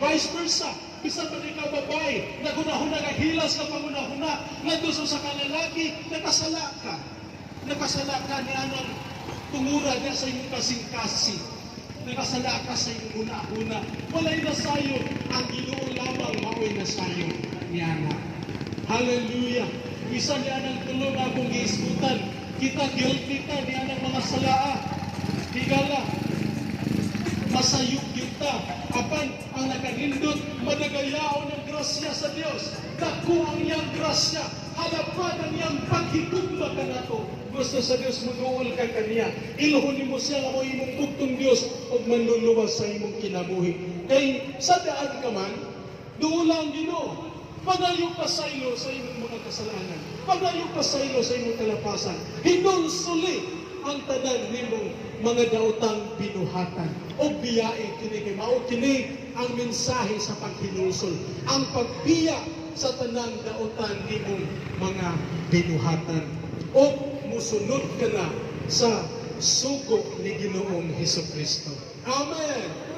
Vice versa, bisan man ikaw babae, nagunahuna ka hilas ka pangunahuna, nagduso sa kalalaki, nakasala ka. Nakasala ka ni anang tungura niya sa iyong kasing-kasi. Nakasala ka sa iyong una-una. Walay na sayo, ang Ginoo lamang maoy na sayo niya na. Hallelujah! Isa niya ng tulong akong giiskutan. Kita guilty ka niya ng mga salaa. Higala, masayok kita. Apan ang nakanindot, madagayaon ng grasya sa Dios. Dako ang iyang grasya. Halapan ang iyang paghigugma ka na to. Gusto sa Dios manuol ka kaniya. Iluhon mo siya nga mo imong bugtong Dios o manluluwas sa imong kinabuhi. Kay sa daan ka man, doon lang Ginoo. Pagayo ka sa ilo sa imong mga kasalanan. Pagayo ka sa ilo sa imong kalapasan. Hinonsuli ang tanan nimong mga daotang binuhatan. O biyae kini kay mao kini ang mensahe sa paghinusol. Ang pagbiya sa tanang daotan nimong mga binuhatan. O musunod ka na sa sugo ni Ginoong Hesukristo. Amen.